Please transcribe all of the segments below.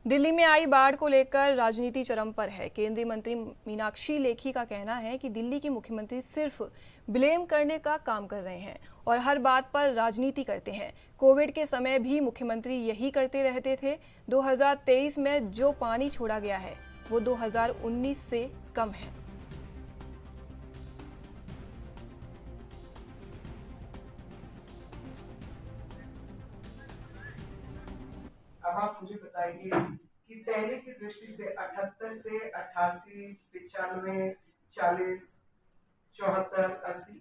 दिल्ली में आई बाढ़ को लेकर राजनीति चरम पर है। केंद्रीय मंत्री मीनाक्षी लेखी का कहना है कि दिल्ली के मुख्यमंत्री सिर्फ ब्लेम करने का काम कर रहे हैं और हर बात पर राजनीति करते हैं। कोविड के समय भी मुख्यमंत्री यही करते रहते थे। 2023 में जो पानी छोड़ा गया है वो 2019 से कम है। अब आप मुझे बताइए कि पहले की दृष्टि से 78 से 88, 95, 40, 74, 80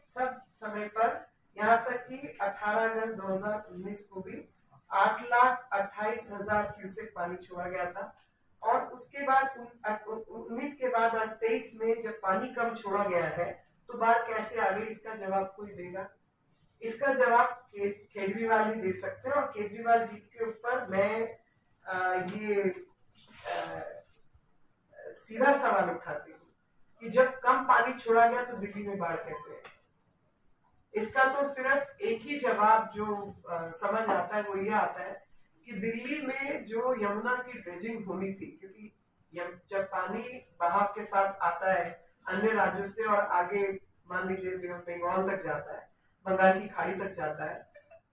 सब समय पर यहाँ तक कि 18 अगस्त 2019 को भी 8,28,000 क्यूसेक पानी छोड़ा गया था। और उसके बाद 19 के बाद आज 23 में जब पानी कम छोड़ा गया है तो बाढ़ कैसे आ गई, इसका जवाब कोई देगा? इसका जवाब केजरीवाल ही दे सकते हैं। और केजरीवाल जी के ऊपर मैं ये सीधा सवाल उठाती हूँ कि जब कम पानी छोड़ा गया तो दिल्ली में बाढ़ कैसे है? इसका तो सिर्फ एक ही जवाब जो समझ आता है वो ये आता है कि दिल्ली में जो यमुना की ड्रेजिंग होनी थी, क्योंकि जब पानी बहाव के साथ आता है अन्य राज्यों से और आगे मान लीजिए बंगाल तक जाता है, बंगाल की खाड़ी तक जाता है,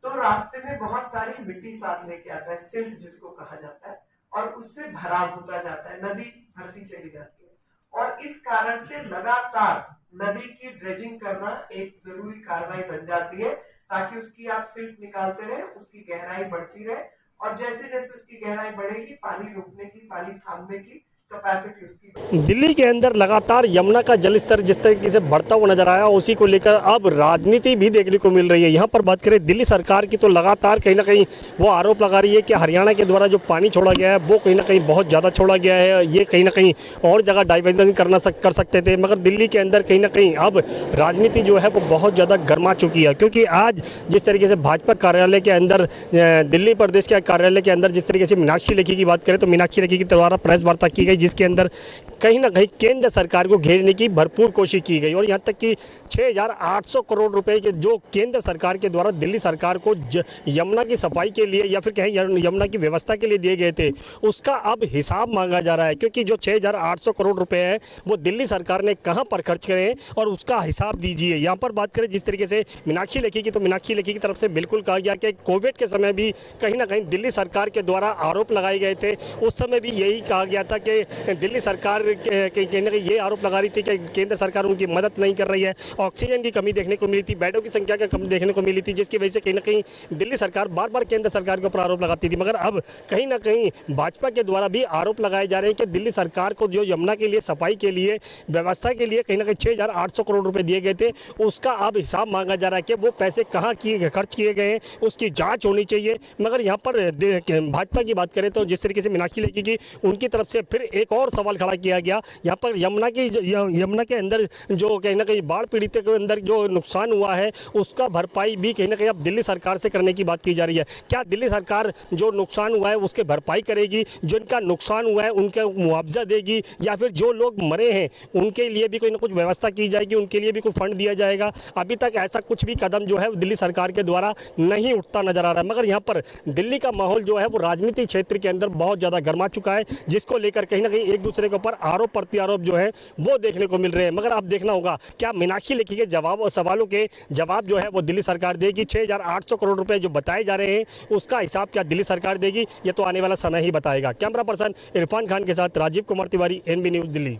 तो रास्ते में बहुत सारी मिट्टी साथ लेके आता है, सिल्ट जिसको कहा जाता है, और उससे भराव होता जाता है, नदी भरती चली जाती है। और इस कारण से लगातार नदी की ड्रेजिंग करना एक जरूरी कार्रवाई बन जाती है, ताकि उसकी आप सिल्ट निकालते रहे, उसकी गहराई बढ़ती रहे, और जैसे जैसे उसकी गहराई बढ़ेगी पानी रोकने की, पानी थामने की कैपेसिटी उसकी। दिल्ली के अंदर लगातार यमुना का जलस्तर जिस तरीके से बढ़ता हुआ नजर आया, उसी को लेकर अब राजनीति भी देखने को मिल रही है। यहाँ पर बात करें दिल्ली सरकार की तो लगातार कहीं ना कहीं वो आरोप लगा रही है कि हरियाणा के द्वारा जो पानी छोड़ा गया है वो कहीं ना कहीं बहुत ज़्यादा छोड़ा गया है, ये कहीं ना कहीं और जगह डाइवर्जन कर सकते थे। मगर दिल्ली के अंदर कहीं ना कहीं अब राजनीति जो है वो बहुत ज़्यादा गर्मा चुकी है, क्योंकि आज जिस तरीके से भाजपा कार्यालय के अंदर, दिल्ली प्रदेश के कार्यालय के अंदर जिस तरीके से मीनाक्षी लेखी की बात करें तो मीनाक्षी लेखी के द्वारा प्रेस वार्ता की गई, जिसके अंदर कहीं ना कहीं केंद्र सरकार को घेरने की भरपूर कोशिश की गई। और यहाँ तक कि 6,800 करोड़ रुपए के जो केंद्र सरकार के द्वारा दिल्ली सरकार को यमुना की सफाई के लिए या फिर कहीं यमुना की व्यवस्था के लिए दिए गए थे, उसका अब हिसाब मांगा जा रहा है। क्योंकि जो 6,800 करोड़ रुपए है वो दिल्ली सरकार ने कहाँ पर खर्च करे और उसका हिसाब दीजिए। यहाँ पर बात करें जिस तरीके से मीनाक्षी लेखी की, तो मीनाक्षी लेखी की तरफ से बिल्कुल कहा गया कि कोविड के समय भी कहीं ना कहीं दिल्ली सरकार के द्वारा आरोप लगाए गए थे। उस समय भी यही कहा गया था कि दिल्ली सरकार कहीं ना कहीं ये आरोप लगा रही थी कि केंद्र सरकार उनकी मदद नहीं कर रही है, ऑक्सीजन की कमी देखने को मिली थी, बेडों की संख्या की कमी देखने को मिली थी, जिसकी वजह से कहीं ना कहीं दिल्ली सरकार बार बार केंद्र सरकार के ऊपर आरोप लगाती थी। मगर अब कहीं ना कहीं भाजपा के द्वारा भी आरोप लगाए जा रहे हैं कि दिल्ली सरकार को जो यमुना के लिए, सफाई के लिए, व्यवस्था के लिए कहीं ना कहीं 6,800 करोड़ रुपए दिए गए थे, उसका अब हिसाब मांगा जा रहा है कि वो पैसे कहाँ खर्च किए गए हैं, उसकी जाँच होनी चाहिए। मगर यहाँ पर भाजपा की बात करें तो जिस तरीके से मीनाक्षी लेखी की, उनकी तरफ से फिर एक और सवाल खड़ा किया गया। यहाँ पर यमुना के अंदर जो कहीं ना कहीं बाढ़ पीड़ितों के अंदर जो नुकसान हुआ है उसका भरपाई भी कहीं ना कहीं अब दिल्ली सरकार से करने की बात की जा रही है। क्या दिल्ली सरकार जो नुकसान हुआ है उसके भरपाई करेगी, जिनका नुकसान हुआ है उनका मुआवजा देगी, या फिर जो लोग मरे हैं उनके लिए भी कोई ना कुछ व्यवस्था की जाएगी, उनके लिए भी कोई फंड दिया जाएगा? अभी तक ऐसा कुछ भी कदम जो है दिल्ली सरकार के द्वारा नहीं उठता नजर आ रहा है। मगर यहाँ पर दिल्ली का माहौल जो है वो राजनीतिक क्षेत्र के अंदर बहुत ज़्यादा गर्मा चुका है, जिसको लेकर कहीं ना कहीं एक दूसरे के ऊपर आरोप प्रत्यारोप जो है वो देखने को मिल रहे हैं। मगर अब देखना होगा क्या मीनाक्षी लेखी के जवाब और सवालों के जवाब जो है वो दिल्ली सरकार देगी। 6,800 करोड़ रुपए जो बताए जा रहे हैं उसका हिसाब क्या दिल्ली सरकार देगी, ये तो आने वाला समय ही बताएगा। कैमरा पर्सन इरफान खान के साथ राजीव कुमार तिवारी, NB न्यूज़, दिल्ली।